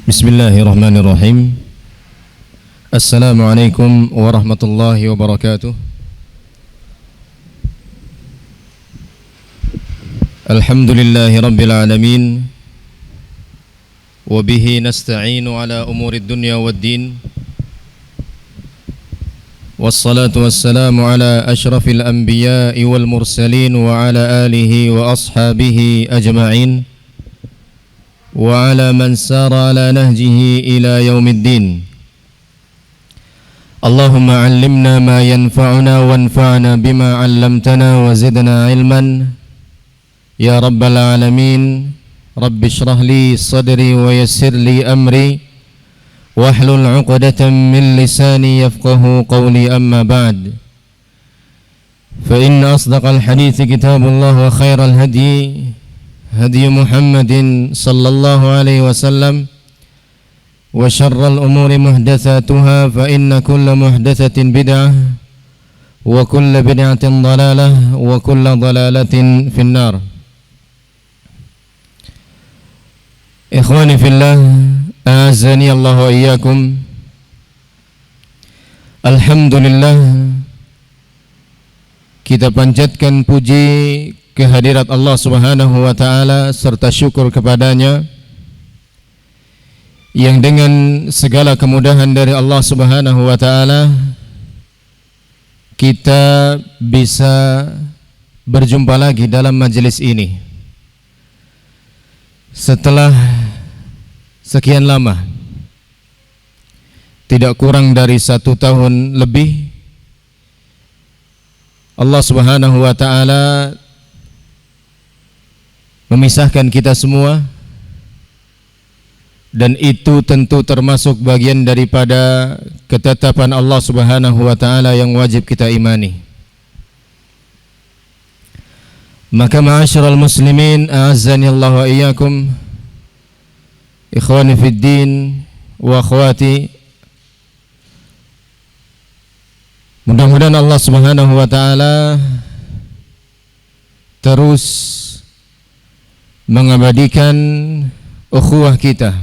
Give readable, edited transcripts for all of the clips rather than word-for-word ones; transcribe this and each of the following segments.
Bismillahirrahmanirrahim. Assalamualaikum warahmatullahi wabarakatuh. Alhamdulillahi rabbil alamin. Wabihi nasta'inu ala umuri dunya waddin. Wassalatu wassalamu ala ashrafil anbiya'i wal mursalin wa ala alihi wa ashabihi ajma'in wa ala man sara ala nahjihi ila yaumiddin. Allahumma 'allimna ma yanfa'una wanfa'na bima 'allamtana wa zidna 'ilman ya rabbal alamin. Rabbi shrah li sadri wa yassir li amri wahlul 'uqdatam min lisani yafqahu qawli, amma ba'd. Fa inna asdaqal hadithi kitabullah wa khairal hadi hadi Muhammadin sallallahu alaihi wasallam wa syarral umuri muhdatsatuha fa inna kulla muhdatsatin bid'ah wa kulla bid'atin dhalalah wa kulla dhalalatin finnar. Ikhwani fillah, a'azzani Allah wa iyyakum. Alhamdulillah, kita panjatkan puji kehadirat Allah Subhanahu wa taala serta syukur kepadanya yang dengan segala kemudahan dari Allah Subhanahu wa taala kita bisa berjumpa lagi dalam majelis ini setelah sekian lama, tidak kurang dari 1 tahun lebih. Allah Subhanahu wa taala memisahkan kita semua, dan itu tentu termasuk bagian daripada ketetapan Allah Subhanahu wa taala yang wajib kita imani. Maka ma'asyiral muslimin, a'azzani Allah wa iyyakum, ikhwani fid din wa akhwati, mudah-mudahan Allah Subhanahu wa taala terus mengabadikan ukhuwah kita,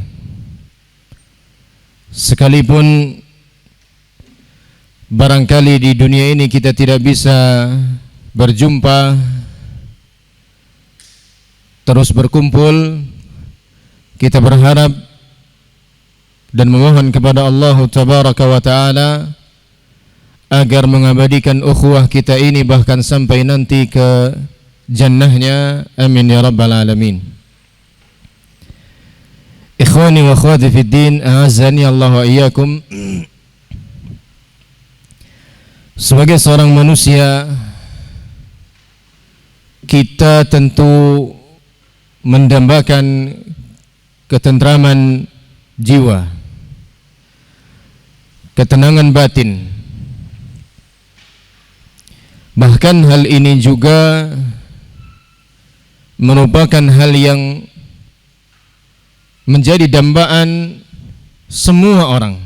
sekalipun barangkali di dunia ini kita tidak bisa berjumpa, terus berkumpul. Kita berharap dan memohon kepada Allah Tabaraka wa Ta'ala agar mengabadikan ukhuwah kita ini bahkan sampai nanti ke jannahnya, amin ya rabbal alamin. Ikhwani wa akhwati fid din, a'azzani Allah wa iyyakum. Sebagai seorang manusia, kita tentu mendambakan ketentraman jiwa, ketenangan batin. Bahkan hal ini juga merupakan hal yang menjadi dambaan semua orang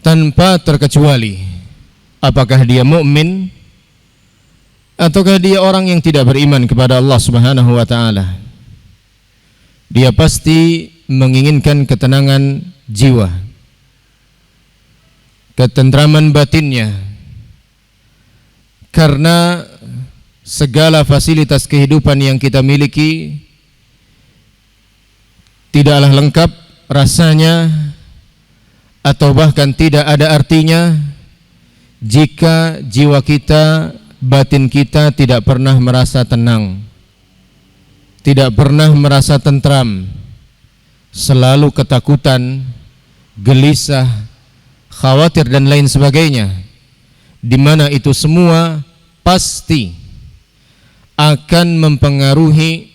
tanpa terkecuali, apakah dia mukmin ataukah dia orang yang tidak beriman kepada Allah Subhanahu wa taala. Dia pasti menginginkan ketenangan jiwa, ketentraman batinnya, karena segala fasilitas kehidupan yang kita miliki tidaklah lengkap rasanya, atau bahkan tidak ada artinya jika jiwa kita, batin kita tidak pernah merasa tenang, tidak pernah merasa tentram, selalu ketakutan, gelisah, khawatir dan lain sebagainya, di mana itu semua pasti akan mempengaruhi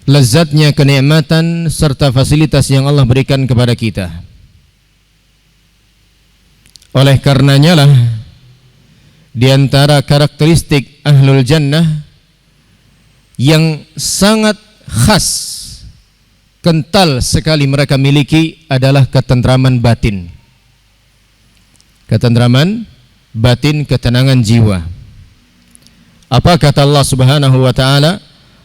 lezatnya kenikmatan serta fasilitas yang Allah berikan kepada kita. Oleh karenanya lah, di antara karakteristik ahlul jannah yang sangat khas, kental sekali mereka miliki adalah ketentraman batin. Ketentraman batin, ketenangan jiwa. Apa kata Allah Subhanahu wa taala?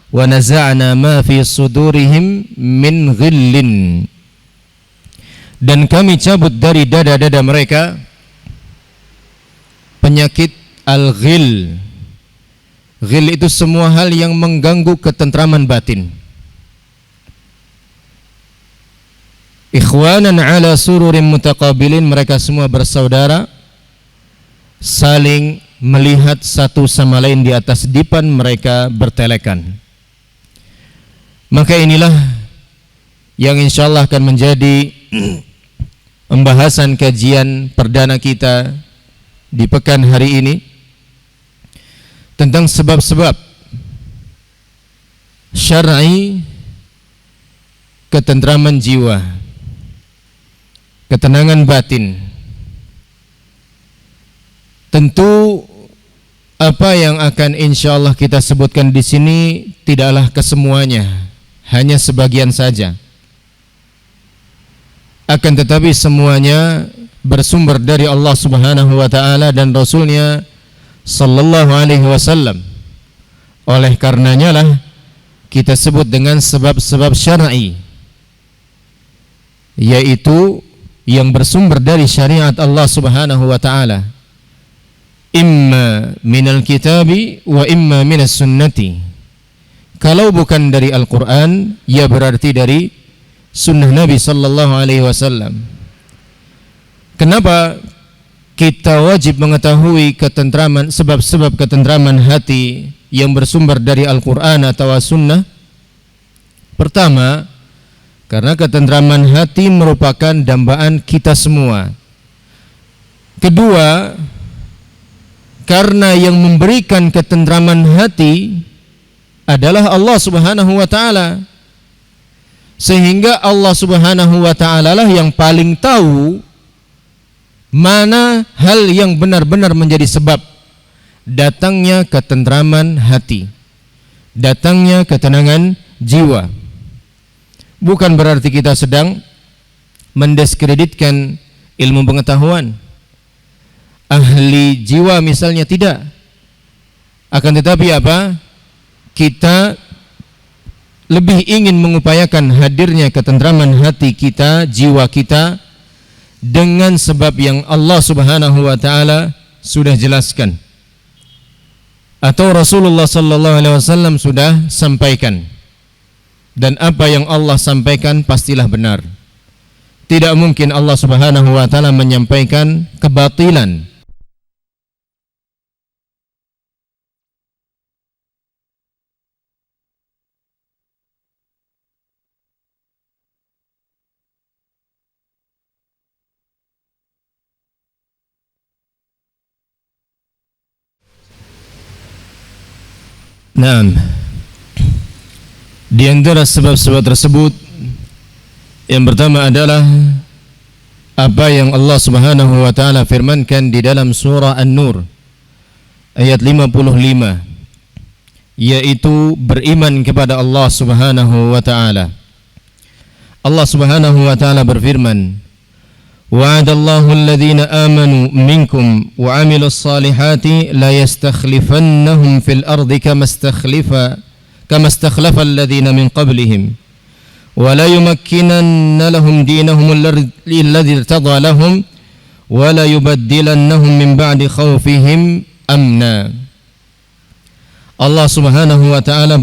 wa naza'na ma fi sudurihim min ghillin, dan kami cabut dari dada-dada mereka penyakit al-ghil. Ghil itu semua hal yang mengganggu ketentraman batin. Ikhwanan ala sururin mutaqabilin, mereka semua bersaudara, saling melihat satu sama lain di atas dipan mereka bertelekan. Maka inilah yang insyaallah akan menjadi pembahasan kajian perdana kita di pekan hari ini, tentang sebab-sebab syar'i ketentraman jiwa, ketenangan batin. Tentu apa yang akan insyaallah kita sebutkan di sini tidaklah kesemuanya, hanya sebagian saja. Akan tetapi semuanya bersumber dari Allah Subhanahu wa taala dan Rasulnya sallallahu alaihi wasallam. Oleh karenanya lah kita sebut dengan sebab-sebab syar'i, yaitu yang bersumber dari syariat Allah Subhanahu wa taala, imma minal kitabi wa imma minas sunnati. Kalau bukan dari Al-Qur'an, ya berarti dari sunnah Nabi sallallahu alaihi wasallam. Kenapa kita wajib mengetahui ketentraman, sebab-sebab ketentraman hati yang bersumber dari Al-Quran atau As-Sunnah? Pertama, karena ketentraman hati merupakan dambaan kita semua. Kedua, karena yang memberikan ketentraman hati adalah Allah Subhanahu wa taala. Sehingga Allah Subhanahu wa taala lah yang paling tahu mana hal yang benar-benar menjadi sebab datangnya ketentraman hati, datangnya ketenangan jiwa. Bukan berarti kita sedang mendiskreditkan ilmu pengetahuan ahli jiwa misalnya, tidak. Akan tetapi apa? Kita lebih ingin mengupayakan hadirnya ketentraman hati kita, jiwa kita, dengan sebab yang Allah Subhanahu wa taala sudah jelaskan atau Rasulullah sallallahu alaihi wasallam sudah sampaikan. Dan apa yang Allah sampaikan pastilah benar. Tidak mungkin Allah Subhanahu wa taala menyampaikan kebatilan. Nah, di antara sebab-sebab tersebut, yang pertama adalah apa yang Allah Subhanahu wa taala firmankan di dalam surah An-Nur ayat 55, yaitu beriman kepada Allah Subhanahu wa taala. Allah Subhanahu wa taala berfirman, وعد الله الذين آمنوا منكم وعملوا الصالحات لا يستخلفنهم في الأرض كما استخلف الذين من قبلهم ولا يمكنن لهم دينهم الذي ارتضى لهم ولا يبدلنهم من بعد خوفهم أمنا. Allah Subhanahu wa taala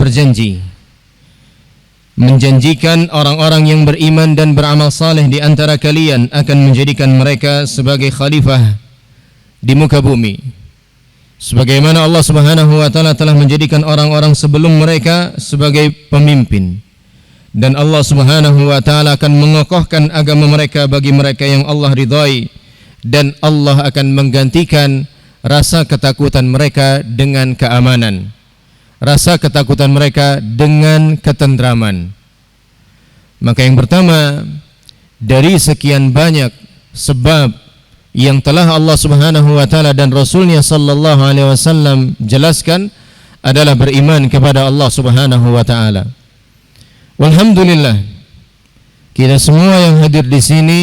menjanjikan orang-orang yang beriman dan beramal saleh di antara kalian akan menjadikan mereka sebagai khalifah di muka bumi, sebagaimana Allah Subhanahu wa taala telah menjadikan orang-orang sebelum mereka sebagai pemimpin. Dan Allah Subhanahu wa taala akan mengokohkan agama mereka bagi mereka yang Allah ridhai, dan Allah akan menggantikan rasa ketakutan mereka dengan keamanan, rasa ketakutan mereka dengan ketentraman. Maka yang pertama dari sekian banyak sebab yang telah Allah Subhanahu wa taala dan Rasulnya sallallahu alaihi wasallam jelaskan adalah beriman kepada Allah Subhanahu wa taala. Walhamdulillah, kita semua yang hadir di sini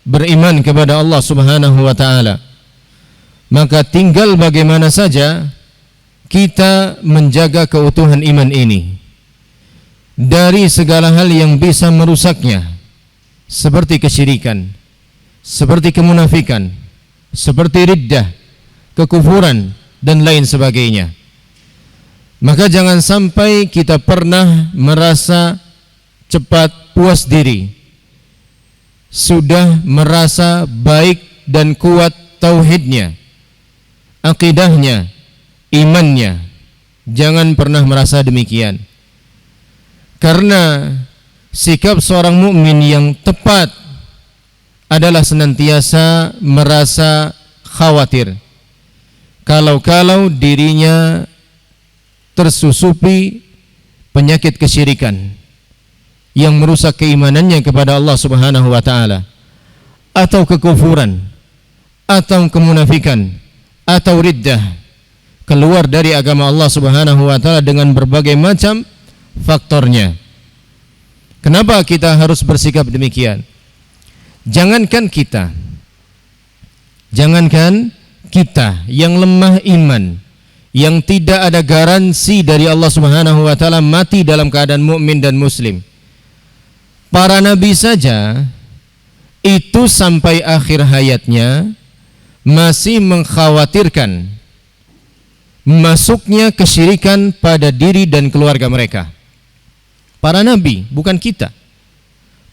beriman kepada Allah Subhanahu wa taala. Maka tinggal bagaimana saja kita menjaga keutuhan iman ini. dari segala hal yang bisa merusaknya, seperti kesyirikan, seperti kemunafikan, seperti riddah, kekufuran, dan lain sebagainya. Maka jangan sampai kita pernah merasa cepat puas diri, sudah merasa baik dan kuat tauhidnya, akidahnya, imannya. Jangan pernah merasa demikian. Karena sikap seorang mukmin yang tepat adalah senantiasa merasa khawatir kalau dirinya tersusupi penyakit kesyirikan yang merusak keimanannya kepada Allah Subhanahu wa taala, atau kekufuran, atau kemunafikan, atau riddah, keluar dari agama Allah Subhanahu wa taala dengan berbagai macam faktornya. Kenapa kita harus bersikap demikian? Jangankan kita yang lemah iman, yang tidak ada garansi dari Allah Subhanahu wa taala mati dalam keadaan mukmin dan muslim. Para nabi saja itu sampai akhir hayatnya masih mengkhawatirkan masuknya kesyirikan pada diri dan keluarga mereka. Para nabi, bukan kita.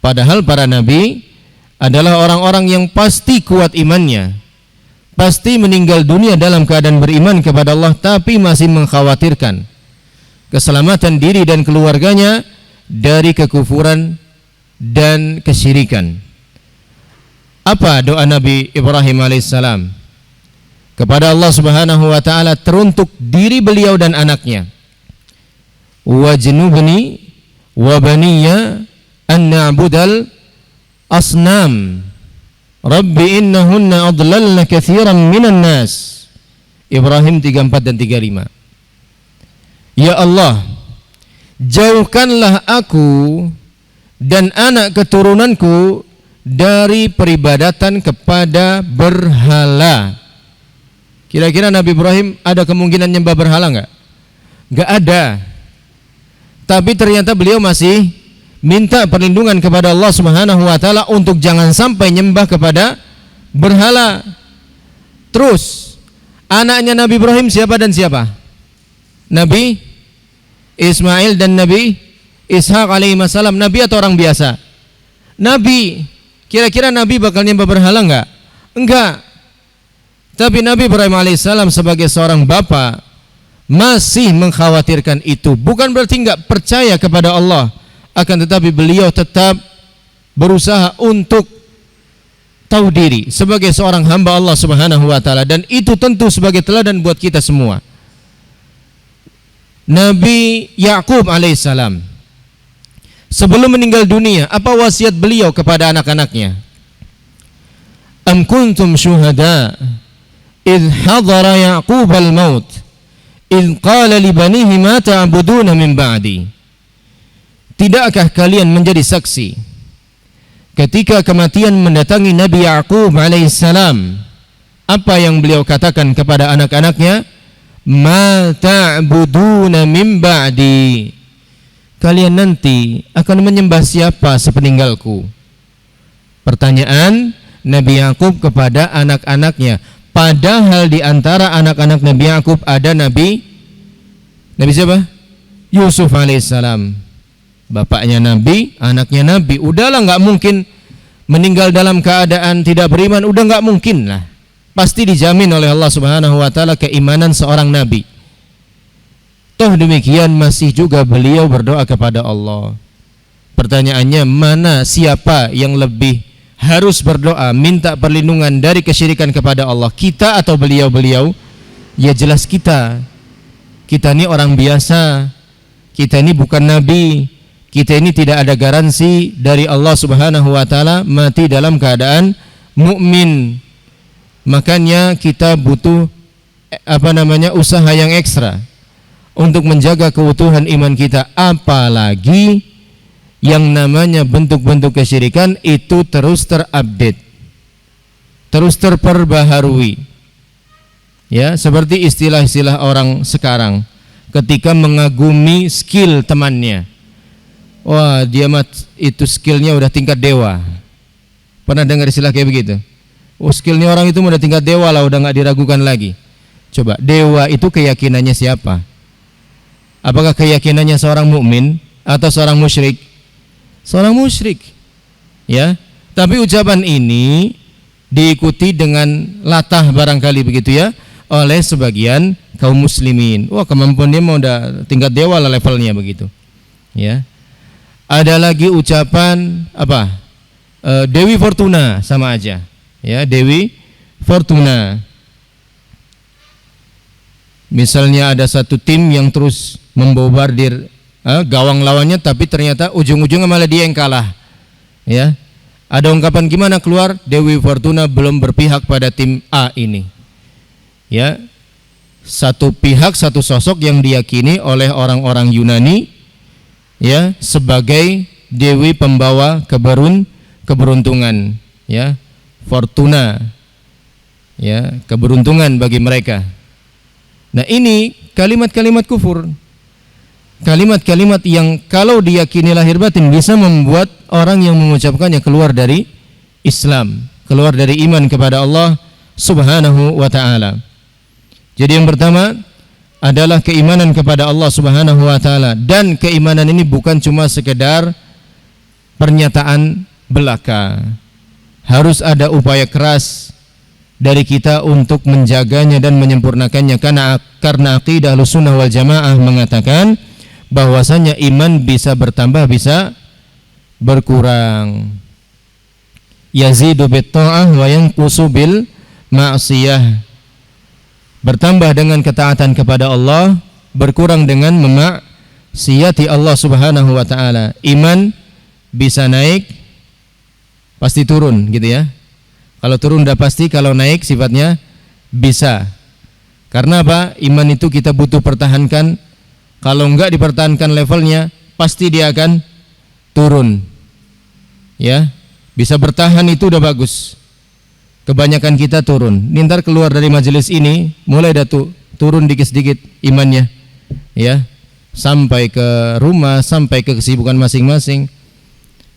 Padahal para nabi adalah orang-orang yang pasti kuat imannya, pasti meninggal dunia dalam keadaan beriman kepada Allah, tapi masih mengkhawatirkan keselamatan diri dan keluarganya dari kekufuran dan kesyirikan. Apa doa Nabi Ibrahim alaihissalam kepada Allah Subhanahu wa taala teruntuk diri beliau dan anaknya? Wajnubni wa baniya an na'budal asnam rabbi innahunna adlalna katsiran minan nas. Ibrahim 34 dan 35. Ya Allah, jauhkanlah aku dan anak keturunanku dari peribadatan kepada berhala. Kira-kira Nabi Ibrahim ada kemungkinan nyembah berhala enggak? Enggak ada. Tapi ternyata beliau masih minta perlindungan kepada Allah Subhanahu wa taala untuk jangan sampai nyembah kepada berhala. Terus anaknya Nabi Ibrahim siapa dan siapa? Nabi Ismail dan Nabi Ishak alaihi salam. Nabi atau orang biasa? Nabi. Kira-kira Nabi bakal nyembah berhala enggak? Enggak. Tapi Nabi Ibrahim alaihissalam sebagai seorang bapa masih mengkhawatirkan itu. Bukan berarti enggak percaya kepada Allah, akan tetapi beliau tetap berusaha untuk tahu diri sebagai seorang hamba Allah Subhanahu wa taala, dan itu tentu sebagai teladan buat kita semua. Nabi Yakub alaihissalam sebelum meninggal dunia, apa wasiat beliau kepada anak-anaknya? Am kuntum syuhada idh hadara Yaqub al-maut idh qala li banihi ma ta'buduna min ba'di. Tidakkah kalian menjadi saksi ketika kematian mendatangi Nabi Yaqub alaihissalam? Apa yang beliau katakan kepada anak-anaknya? Ma ta'buduna min ba'di. Kalian nanti akan menyembah siapa sepeninggalku? Pertanyaan Nabi Yakub kepada anak-anaknya. Padahal di antara anak-anak Nabi Yakub ada Nabi siapa? Yusuf alaihissalam. Bapaknya Nabi, anaknya Nabi. Udahlah, nggak mungkin meninggal dalam keadaan tidak beriman. Udah nggak mungkin lah. Pasti dijamin oleh Allah Subhanahu wa taala keimanan seorang nabi. Toh demikian masih juga beliau berdoa kepada Allah. Pertanyaannya, mana siapa yang lebih harus berdoa minta perlindungan dari kesyirikan kepada Allah, kita atau beliau-beliau? Ya jelas kita. Kita ini orang biasa. Kita ini bukan nabi. Kita ini tidak ada garansi dari Allah Subhanahu wa taala mati dalam keadaan mukmin. Makanya kita butuh usaha yang ekstra untuk menjaga keutuhan iman kita. Apalagi yang namanya bentuk-bentuk kesyirikan itu terus terupdate, terus terperbaharui. Ya, seperti istilah-istilah orang sekarang ketika mengagumi skill temannya. wah dia itu skillnya udah tingkat dewa. Pernah dengar istilah kayak begitu? Oh, skillnya orang itu udah tingkat dewa lah, udah nggak diragukan lagi. Coba, dewa itu keyakinannya siapa? Apakah keyakinannya seorang mukmin atau seorang musyrik? Seorang musyrik, ya. Tapi ucapan ini diikuti dengan latah barangkali begitu ya oleh sebagian kaum muslimin. Wah, kemampuan dia mau udah tingkat dewa lah levelnya begitu, ya. Ada lagi ucapan apa? Dewi Fortuna, sama aja, ya, Dewi Fortuna. Misalnya ada satu tim yang terus membombardir gawang lawannya, tapi ternyata ujung-ujungnya malah dia yang kalah, ya. Ada ungkapan gimana keluar, Dewi Fortuna belum berpihak pada tim A ini, ya. Satu pihak, satu sosok yang diyakini oleh orang-orang Yunani, ya, sebagai dewi pembawa keberuntungan, ya, Fortuna, ya, keberuntungan bagi mereka. Nah, ini kalimat-kalimat kufur, kalimat-kalimat yang kalau diyakini lahir batin bisa membuat orang yang mengucapkannya keluar dari Islam, keluar dari iman kepada Allah Subhanahu wa ta'ala. Jadi yang pertama adalah keimanan kepada Allah Subhanahu wa ta'ala, dan keimanan ini bukan cuma sekedar pernyataan belaka. Harus ada upaya keras dari kita untuk menjaganya dan menyempurnakannya, karena akidah Ahlussunnah wal Jamaah mengatakan bahwasanya iman bisa bertambah, bisa berkurang. Yazidu bit ta'ah wa yanqusu bil ma'siyah. Bertambah dengan ketaatan kepada Allah, berkurang dengan memaksiati Allah Subhanahu wa ta'ala. Iman bisa naik, pasti turun gitu ya. Kalau turun udah pasti, kalau naik sifatnya bisa. Karena apa? Iman itu kita butuh pertahankan. Kalau enggak dipertahankan levelnya, pasti dia akan turun, ya. Bisa bertahan itu udah bagus. Kebanyakan kita turun. Ntar keluar dari majelis ini mulai turun dikit-dikit imannya, ya, sampai ke rumah, sampai ke kesibukan masing-masing.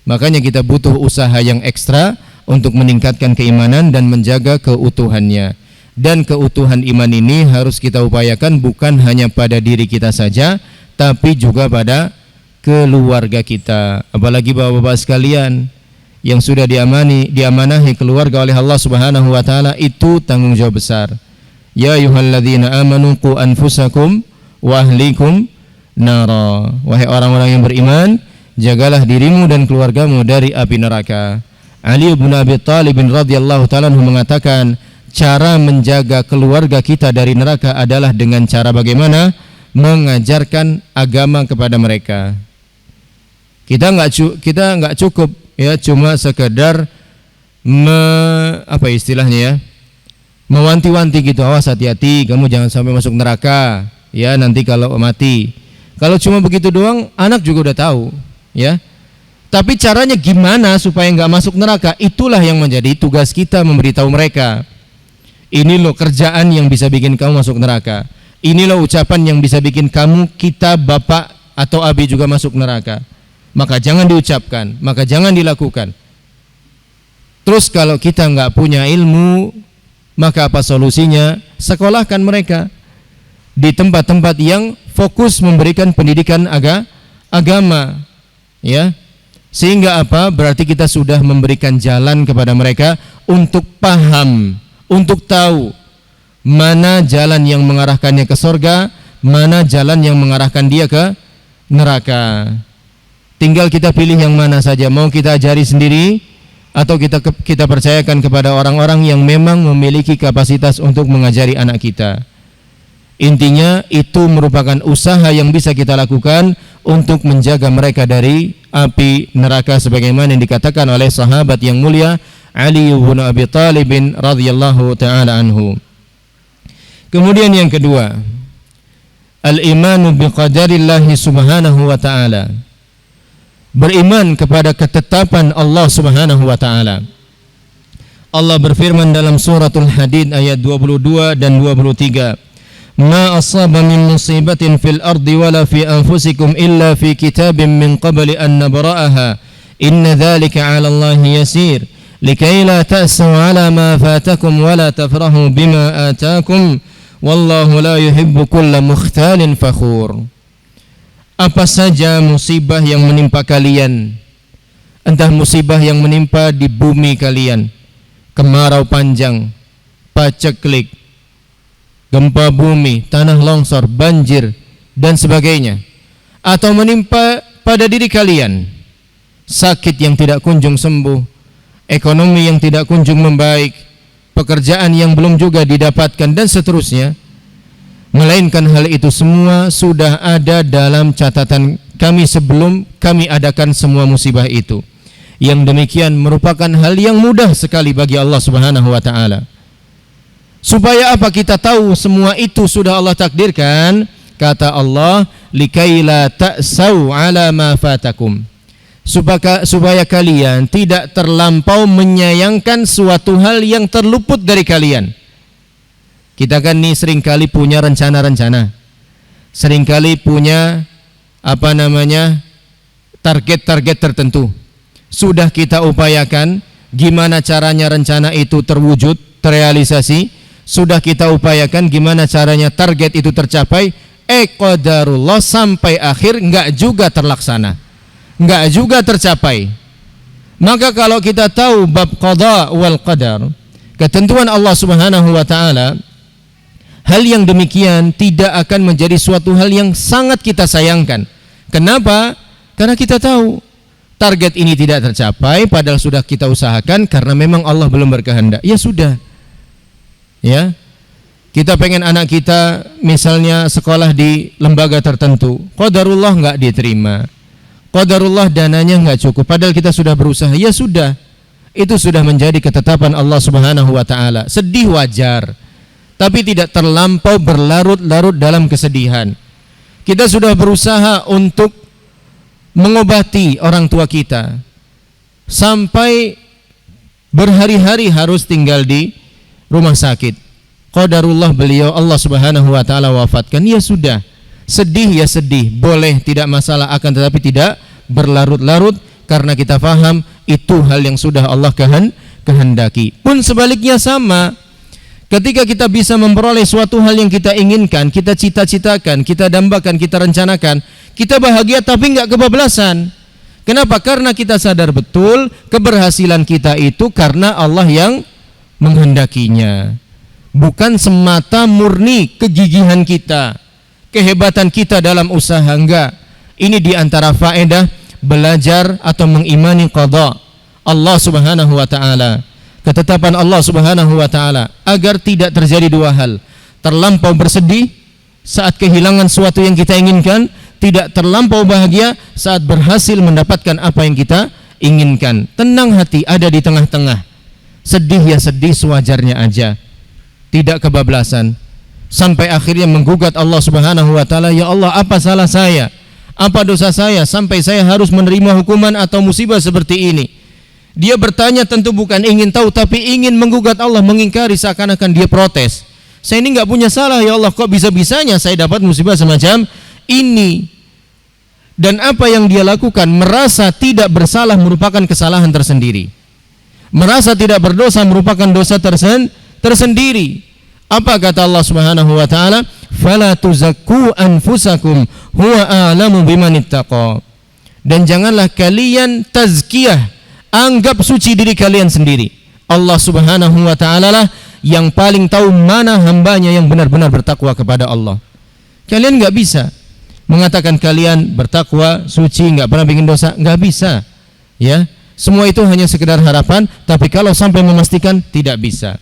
Makanya kita butuh usaha yang ekstra untuk meningkatkan keimanan dan menjaga keutuhannya. Dan keutuhan iman ini harus kita upayakan bukan hanya pada diri kita saja, tapi juga pada keluarga kita. Apalagi bapak-bapak sekalian yang sudah diamanahi keluarga oleh Allah Subhanahu wa ta'ala, itu tanggung jawab besar. Ya ayyuhalladzina amanu qu anfusakum wa ahlikum nara. Wahai orang-orang yang beriman, jagalah dirimu dan keluargamu dari api neraka. Ali bin Abi Thalib radhiyallahu ta'ala mengatakan, cara menjaga keluarga kita dari neraka adalah dengan cara bagaimana? Mengajarkan agama kepada mereka. Kita nggak cukup ya cuma sekedar apa istilahnya ya, mewanti-wanti gitu, awas hati-hati kamu jangan sampai masuk neraka ya nanti kalau mati. Kalau cuma begitu doang, anak juga udah tahu ya. Tapi caranya gimana supaya nggak masuk neraka, itulah yang menjadi tugas kita, memberitahu mereka. Ini loh kerjaan yang bisa bikin kamu masuk neraka. Ini loh ucapan yang bisa bikin kita bapak atau abi juga masuk neraka. Maka jangan diucapkan, maka jangan dilakukan. Terus kalau kita nggak punya ilmu, maka apa solusinya? Sekolahkan mereka di tempat-tempat yang fokus memberikan pendidikan agama, ya. Sehingga apa? Berarti kita sudah memberikan jalan kepada mereka untuk paham, untuk tahu mana jalan yang mengarahkannya ke surga, mana jalan yang mengarahkan dia ke neraka. Tinggal kita pilih yang mana saja, mau kita ajari sendiri atau kita percayakan kepada orang-orang yang memang memiliki kapasitas untuk mengajari anak kita. Intinya itu merupakan usaha yang bisa kita lakukan untuk menjaga mereka dari api neraka, sebagaimana yang dikatakan oleh sahabat yang mulia Ali bin Abi Thalib radhiyallahu taala anhu. Kemudian yang kedua, al-imanu biqadarillahi subhanahu wa ta'ala. Beriman kepada ketetapan Allah Subhanahu wa ta'ala. Allah berfirman dalam suratul Hadid ayat 22 dan 23, ma asaba min musibatin fil ardi wala fi anfusikum illa fi kitabin min qabli an nabra'aha inna dhalika 'ala Allahi yasir likai la ta'sau 'ala ma fatakum wala tafrahu bima atakum wallahu la yuhibbu kulla mukhtalin fakhur. Apa saja musibah yang menimpa kalian, entah musibah yang menimpa di bumi kalian, kemarau panjang, paceklik, gempa bumi, tanah longsor, banjir, dan sebagainya, atau menimpa pada diri kalian, sakit yang tidak kunjung sembuh, ekonomi yang tidak kunjung membaik, pekerjaan yang belum juga didapatkan, dan seterusnya, melainkan hal itu semua sudah ada dalam catatan kami sebelum kami adakan semua musibah itu. Yang demikian merupakan hal yang mudah sekali bagi Allah Subhanahu wa taala. Supaya apa kita tahu semua itu sudah Allah takdirkan? Kata Allah, likai la ta'sau 'ala ma fatakum. Supaya kalian tidak terlampau menyayangkan suatu hal yang terluput dari kalian. Kita kan nih seringkali punya rencana-rencana, seringkali punya target-target tertentu. Sudah kita upayakan gimana caranya rencana itu terwujud, terrealisasi. Sudah kita upayakan gimana caranya target itu tercapai. Qadarullah sampai akhir enggak juga terlaksana, enggak juga tercapai. Maka kalau kita tahu bab qada wal qadar, ketentuan Allah Subhanahu wa taala, hal yang demikian tidak akan menjadi suatu hal yang sangat kita sayangkan. Kenapa? Karena kita tahu target ini tidak tercapai padahal sudah kita usahakan karena memang Allah belum berkehendak. Ya sudah. Ya. Kita pengen anak kita misalnya sekolah di lembaga tertentu, qadarullah enggak diterima. Qadarullah dananya enggak cukup padahal kita sudah berusaha. Ya sudah. Itu sudah menjadi ketetapan Allah Subhanahu wa taala. Sedih wajar, tapi tidak terlampau berlarut-larut dalam kesedihan. Kita sudah berusaha untuk mengobati orang tua kita sampai berhari-hari harus tinggal di rumah sakit. Qadarullah beliau Allah Subhanahu wa taala wafatkan. Ya sudah, sedih ya sedih, boleh, tidak masalah, akan tetapi tidak berlarut-larut karena kita faham itu hal yang sudah Allah kehendaki. Pun sebaliknya sama. Ketika kita bisa memperoleh suatu hal yang kita inginkan, kita cita-citakan, kita dambakan, kita rencanakan, kita bahagia tapi enggak kebablasan. Kenapa? Karena kita sadar betul keberhasilan kita itu karena Allah yang menghendakinya. Bukan semata murni kegigihan kita, kehebatan kita dalam usaha, enggak. Ini diantara faedah belajar atau mengimani qada Allah Subhanahu wa taala. Ketetapan Allah Subhanahu wa taala agar tidak terjadi dua hal. Terlampau bersedih saat kehilangan sesuatu yang kita inginkan, tidak terlampau bahagia saat berhasil mendapatkan apa yang kita inginkan. Tenang hati, ada di tengah-tengah. Sedih ya sedih sewajarnya aja, tidak kebablasan. Sampai akhirnya menggugat Allah Subhanahu wa taala, ya Allah, apa salah saya? Apa dosa saya sampai saya harus menerima hukuman atau musibah seperti ini? Dia bertanya tentu bukan ingin tahu, tapi ingin menggugat Allah, mengingkari, seakan-akan dia protes. Saya ini enggak punya salah ya Allah, kok bisa-bisanya saya dapat musibah semacam ini? Dan apa yang dia lakukan, merasa tidak bersalah merupakan kesalahan tersendiri. Merasa tidak berdosa merupakan dosa tersendiri. Apa kata Allah Subhanahu wa taala? Fala tuzakku anfusakum huwa a'lamu bimanittaqa. Dan janganlah kalian tazkiyah, anggap suci diri kalian sendiri. Allah Subhanahu wa taala lah yang paling tahu mana hambanya yang benar-benar bertakwa kepada Allah. Kalian enggak bisa mengatakan kalian bertakwa, suci, enggak pernah bikin dosa, enggak bisa. Ya, semua itu hanya sekedar harapan, tapi kalau sampai memastikan tidak bisa.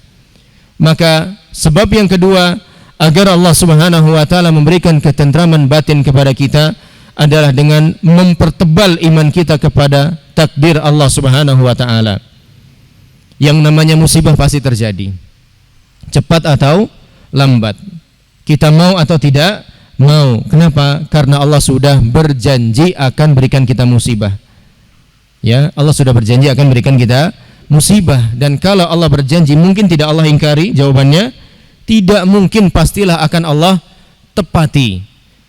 Maka sebab yang kedua agar Allah Subhanahu wa taala memberikan ketentraman batin kepada kita adalah dengan mempertebal iman kita kepada takdir Allah Subhanahu wa taala. Yang namanya musibah pasti terjadi, cepat atau lambat. Kita mau atau tidak mau. Kenapa? Karena Allah sudah berjanji akan berikan kita musibah. Ya, Allah sudah berjanji akan berikan kita musibah. Dan kalau Allah berjanji, mungkin tidak Allah ingkari? Jawabannya tidak mungkin, pastilah akan Allah tepati.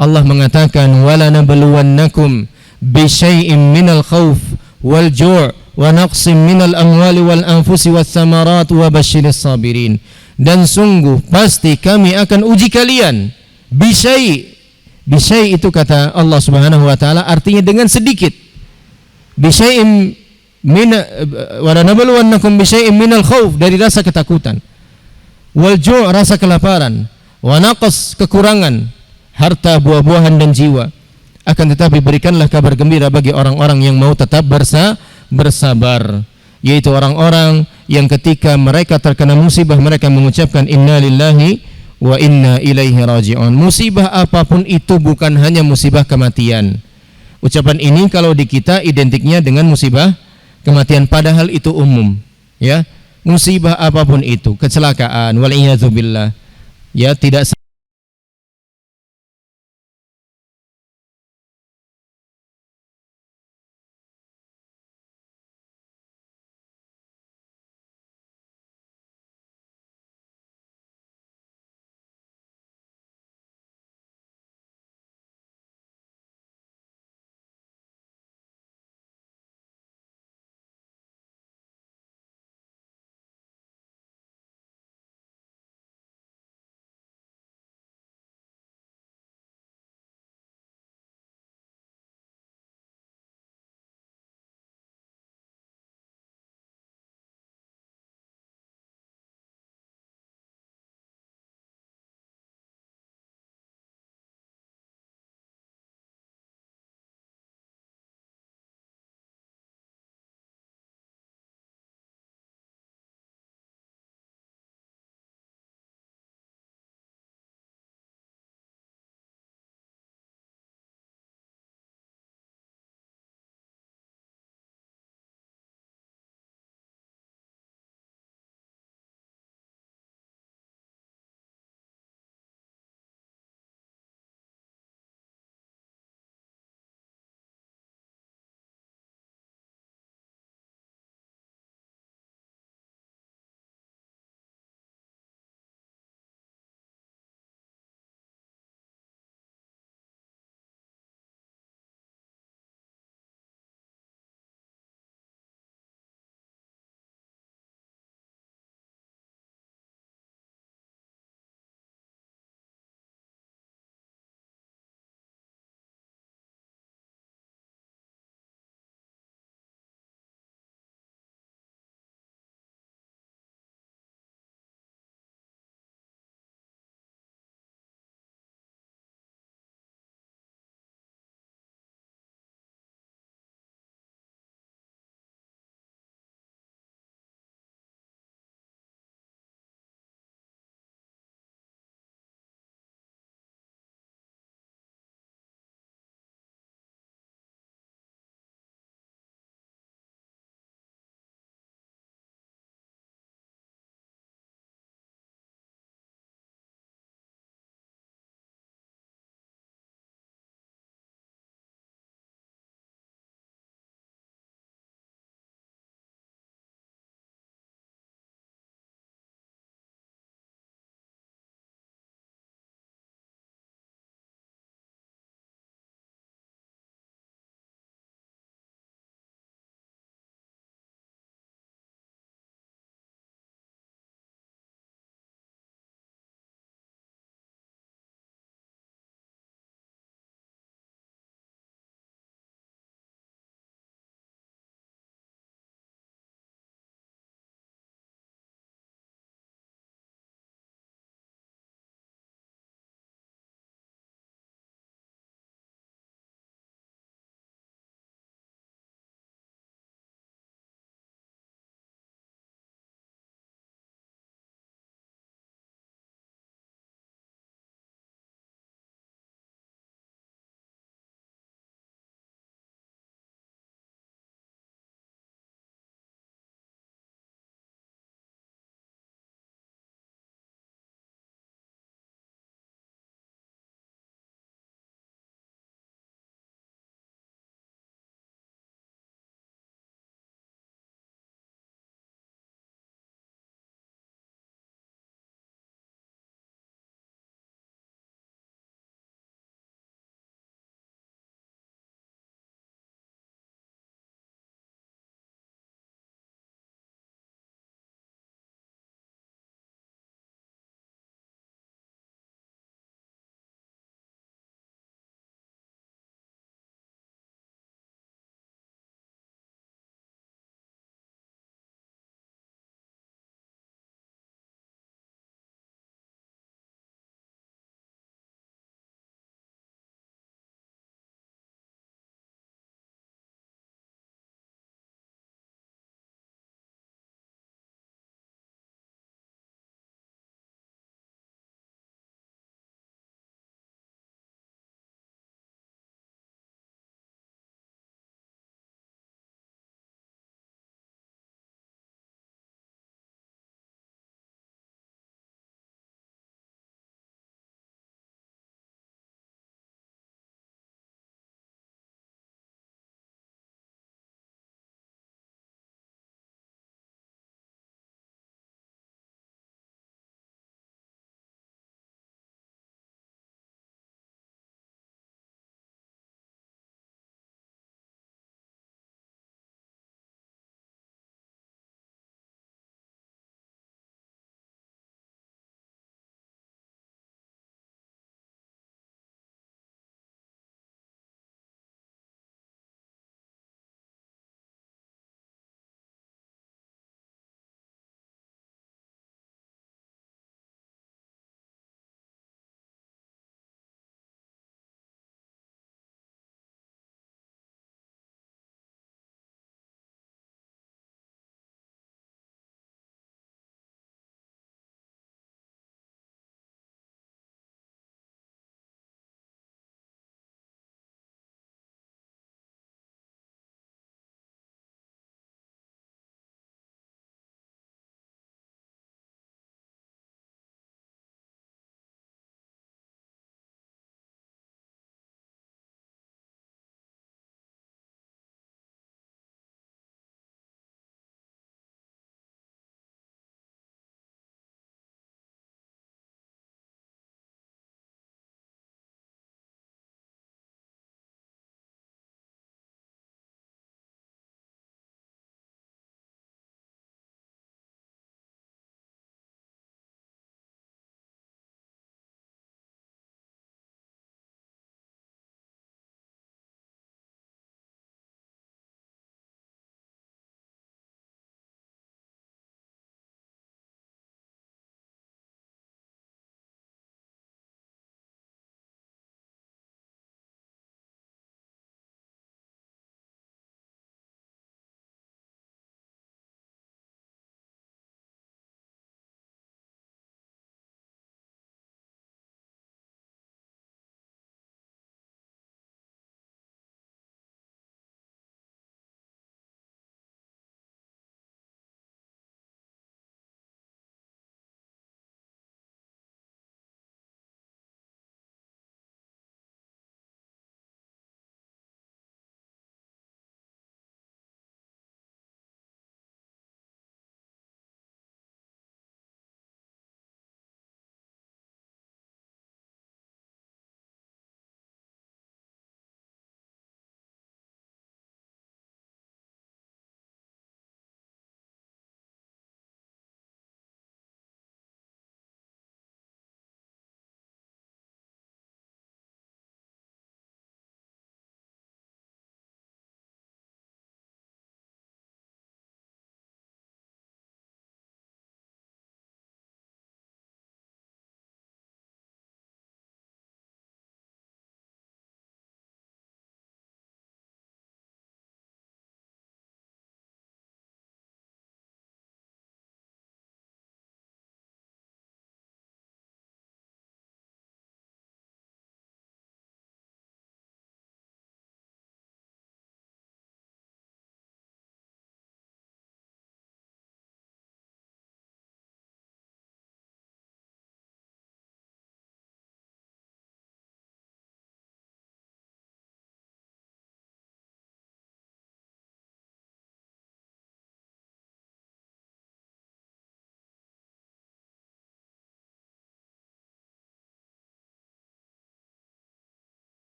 Allah mengatakan wala nabluwannakum bisyai'in minal khauf wal ju' wa naqsim minal amwali wal anfusi was samarat wa basyiris sabirin. Dan sungguh pasti kami akan uji kalian. Bisyai itu kata Allah Subhanahu wa taala artinya dengan sedikit. Bisyai'in min wa lanabluwannakum bisyai'in minal khauf dari rasa ketakutan. Wal ju' rasa kelaparan, wa naqas kekurangan harta, buah-buahan dan jiwa. Akan tetapi berikanlah kabar gembira bagi orang-orang yang mau tetap bersabar, yaitu orang-orang yang ketika mereka terkena musibah mereka mengucapkan inna lillahi wa inna ilaihi raji'un. Musibah apapun itu, bukan hanya musibah kematian. Ucapan ini kalau di kita identiknya dengan musibah kematian, padahal itu umum, ya. Musibah apapun itu, kecelakaan, wal iyadzubillah, ya, tidak